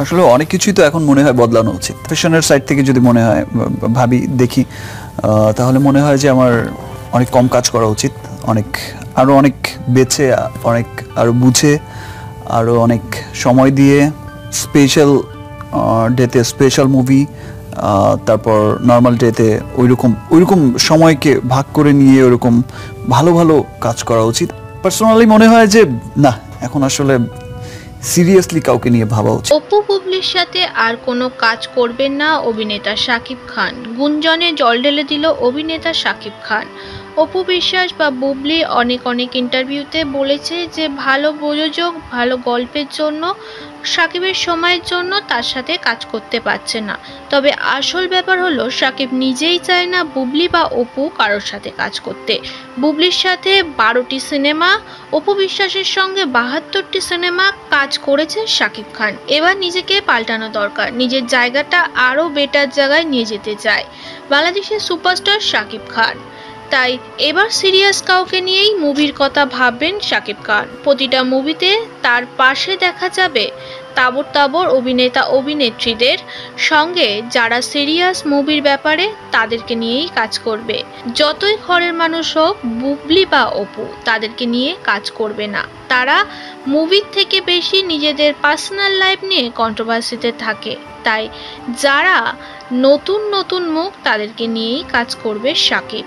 আসলে অনেক কিছুই তো এখন মনে হয় বদলানো উচিত। প্রফেশনের সাইড থেকে যদি মনে হয় ভাবি দেখি তাহলে মনে হয় যে আমার অনেক কম কাজ করা উচিত, আরো অনেক বেছে, অনেক আরো বুঝে, আরো অনেক সময় দিয়ে স্পেশাল ডেতে স্পেশাল মুভি, তারপর নর্মাল ডেতে ওইরকম সময়কে ভাগ করে নিয়ে ওইরকম ভালো ভালো কাজ করা উচিত। পার্সোনালি মনে হয় যে না, এখন আসলে সিরিয়াসলি কাউকে নিয়ে ভাবা উচিত। অপু বুবলির সাথে আর কোনো কাজ করবেন না অভিনেতা শাকিব খান। গুঞ্জনে জল ঢেলে দিল অভিনেতা শাকিব খান। অপু বিশ্বাস বা বুবলি অনেক ইন্টারভিউতে বলেছে যে ভালো প্রযোজক, ভালো গল্পের জন্য, শাকিবের সময়ের জন্য তার সাথে কাজ করতে পারছে না। তবে আসল ব্যাপার হলো শাকিব নিজেই চায় না বুবলি বা অপু কারোর সাথে কাজ করতে। বুবলির সাথে 12টি সিনেমা, অপু বিশ্বাসের সঙ্গে 72টি সিনেমা কাজ করেছে শাকিব খান। এবার নিজেকে পাল্টানো দরকার, নিজের জায়গাটা আরও বেটার জায়গায় নিয়ে যেতে চায় বাংলাদেশের সুপারস্টার শাকিব খান। তাই এবার সিরিয়াস কাউকে নিয়েই মুভির কথা ভাববেন শাকিব খান। প্রতিটা মুভিতে তার পাশে দেখা যাবে তাবর অভিনেতা অভিনেত্রীদের সঙ্গে যারা সিরিয়াস মুভির ব্যাপারে তাদেরকে নিয়েই কাজ করবে। যতই ঘরের মানুষ হোক, বুবলি বা অপু তাদেরকে নিয়ে কাজ করবে না। তারা মুভির থেকে বেশি নিজেদের পার্সোনাল লাইফ নিয়ে কন্ট্রোভার্সিতে থাকে। তাই যারা নতুন মুখ তাদেরকে নিয়েই কাজ করবে শাকিব।